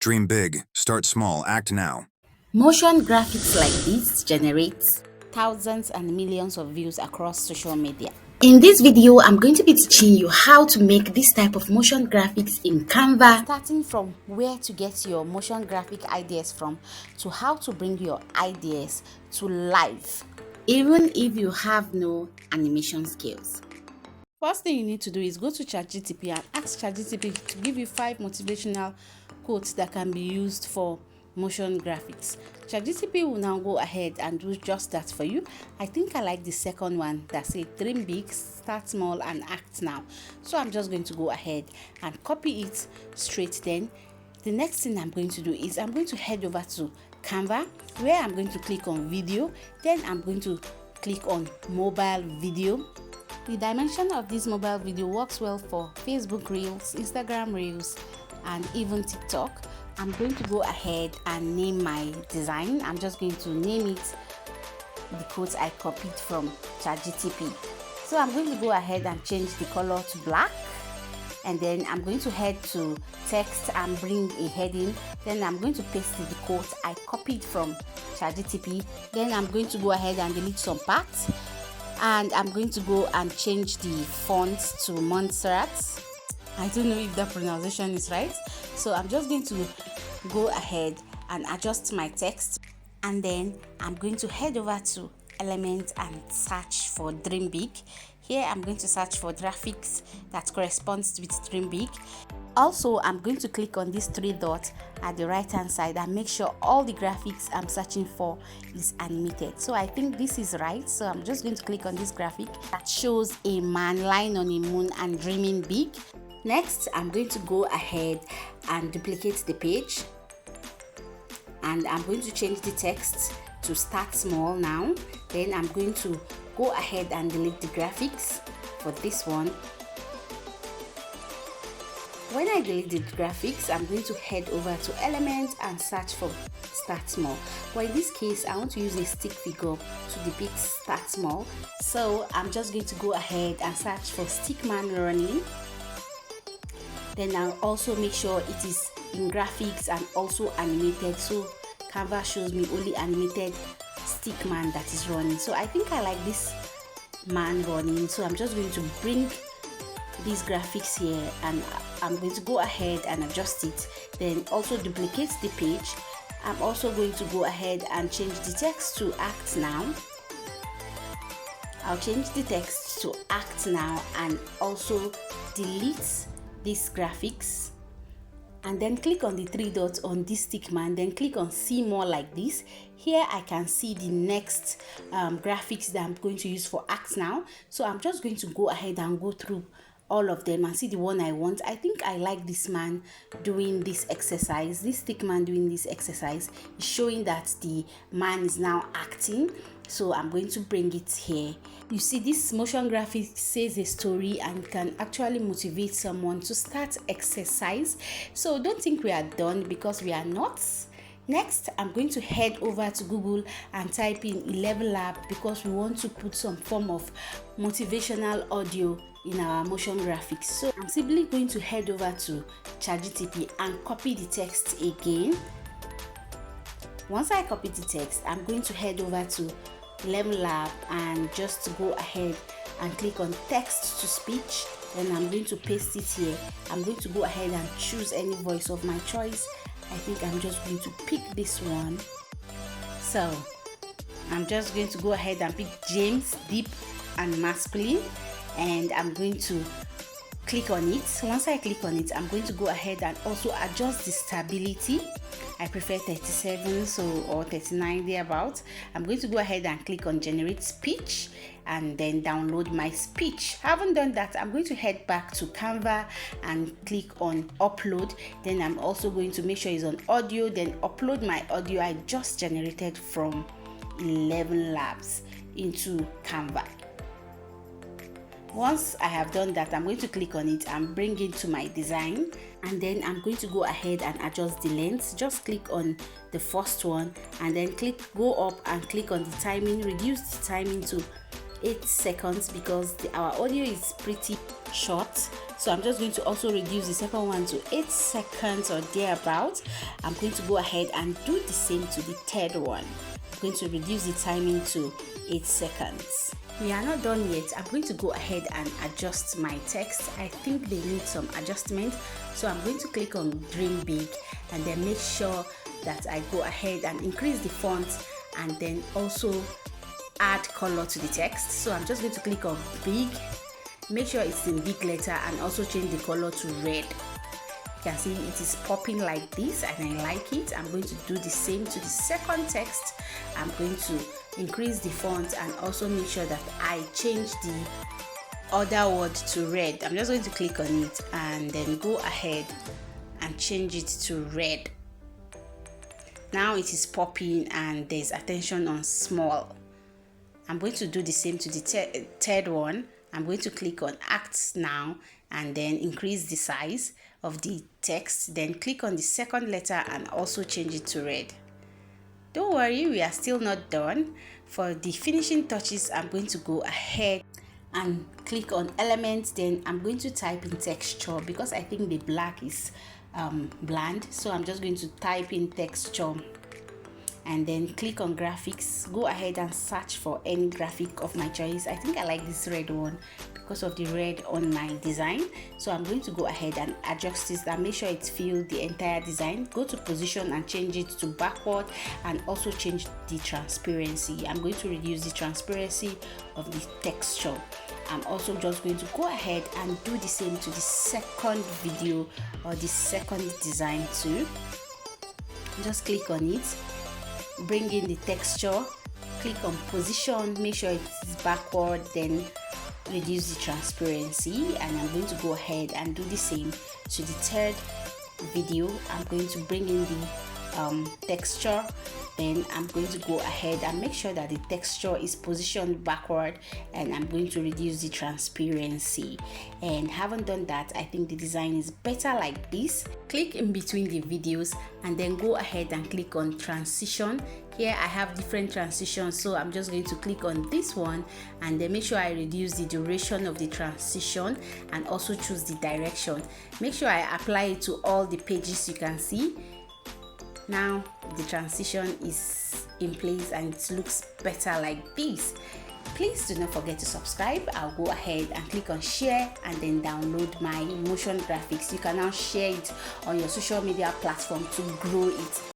Dream big, start small, act now. Motion graphics like this generate thousands and millions of views across social media. In this video, I'm going to be teaching you how to make this type of motion graphics in Canva. Starting from where to get your motion graphic ideas from to how to bring your ideas to life, even if you have no animation skills. First thing you need to do is go to ChatGPT and ask ChatGPT to give you 5 motivational quotes that can be used for motion graphics. ChatGPT will now go ahead and do just that for you. I think I like the second one that says dream big, start small and act now. So I'm just going to go ahead and copy it straight then. The next thing I'm going to do is I'm going to head over to Canva, where I'm going to click on video. Then I'm going to click on mobile video. The dimension of this mobile video works well for Facebook Reels, Instagram Reels, and even TikTok. I'm going to go ahead and name my design. I'm just going to name it the quote I copied from ChatGPT. So I'm going to go ahead and change the color to black. And then I'm going to head to text and bring a heading. Then I'm going to paste the quote I copied from ChatGPT. Then I'm going to go ahead and delete some parts. And I'm going to go and change the font to Montserrat. I don't know if that pronunciation is right. So I'm just going to go ahead and adjust my text. And then I'm going to head over to Element and search for Dream Big. Here I'm going to search for graphics that corresponds with Dream Big. Also, I'm going to click on these 3 dots at the right hand side and make sure all the graphics I'm searching for is animated. So I think this is right. So I'm just going to click on this graphic that shows a man lying on a moon and dreaming big. Next, I'm going to go ahead and duplicate the page. And I'm going to change the text to start small now. Then I'm going to go ahead and delete the graphics for this one. When I delete the graphics, I'm going to head over to Element and search for Start Small. But in this case, I want to use a stick figure to depict Start Small. So I'm just going to go ahead and search for Stickman Running. Then I'll also make sure it is in graphics and also animated. So Canva shows me only animated Stickman that is running. So I think I like this man running. So I'm just going to bring these graphics here and I'm going to go ahead and adjust it, then also duplicate the page. I'm also going to go ahead and change the text to act now. I'll change the text to act now and also delete these graphics, and then click on the 3 dots on this stickman, then click on see more like this. Here I can see the next graphics that I'm going to use for act now. So I'm just going to go ahead and go through all of them and see the one I want. I think I like this man doing this exercise. This stick man doing this exercise is showing that the man is now acting. So I'm going to bring it here. You see, this motion graphic says a story and can actually motivate someone to start exercise. So don't think we are done, because we are not. Next, I'm going to head over to Google and type in 11 Lab, because we want to put some form of motivational audio in our motion graphics. So I'm simply going to head over to ChatGPT and copy the text again. Once I copy the text, I'm going to head over to 11 Lab and just go ahead and click on text to speech. Then I'm going to paste it here. I'm going to go ahead and choose any voice of my choice. I think I'm just going to pick this one. So I'm just going to go ahead and pick James, deep and masculine, and I'm going to click on it. Once I click on it, I'm going to go ahead and also adjust the stability. I prefer 37 or 39 thereabout. I'm going to go ahead and click on generate speech and then download my speech. Having done that, I'm going to head back to Canva and click on upload. Then I'm also going to make sure it's on audio, then upload my audio I just generated from 11 Labs into Canva. Once I have done that, I'm going to click on it and bring it to my design, and then I'm going to go ahead and adjust the length. Just click on the first one and then go up and click on the timing, reduce the timing to 8 seconds because our audio is pretty short. So I'm just going to also reduce the second one to 8 seconds or thereabout. I'm going to go ahead and do the same to the third one. I'm going to reduce the timing to 8 seconds. We are not done yet. I'm going to go ahead and adjust my text. I think they need some adjustment, so I'm going to click on Dream Big and then make sure that I go ahead and increase the font and then also add color to the text. So I'm just going to click on Big, make sure it's in big letter, and also change the color to red. You can see it is popping like this and I like it. I'm going to do the same to the second text. I'm going to increase the font and also make sure that I change the other word to red. I'm just going to click on it and then go ahead and change it to red. Now it is popping and there's attention on small. I'm going to do the same to the third one. I'm going to click on Act Now and then increase the size of the text, then click on the second letter and also change it to red. Don't worry, we are still not done. For the finishing touches, I'm going to go ahead and click on Elements, then I'm going to type in texture because I think the black is bland. So I'm just going to type in texture and then click on graphics. Go ahead and search for any graphic of my choice. I think I like this red one because of the red on my design. So I'm going to go ahead and adjust this and make sure it fills the entire design. Go to position and change it to backward and also change the transparency. I'm going to reduce the transparency of the texture. I'm also just going to go ahead and do the same to the second video or the second design too. Just click on it, bring in the texture, click on position, make sure it's backward, then reduce the transparency, and I'm going to go ahead and do the same to the third video. I'm going to bring in the texture, then I'm going to go ahead and make sure that the texture is positioned backward, and I'm going to reduce the transparency. And haven't done that, I think the design is better like this. Click in between the videos and then go ahead and click on transition. Here I have different transitions, so I'm just going to click on this one and then make sure I reduce the duration of the transition and also choose the direction. Make sure I apply it to all the pages you can see. Now the transition is in place and it looks better like this. Please do not forget to subscribe. I'll go ahead and click on share and then download my motion graphics. You can now share it on your social media platform to grow it.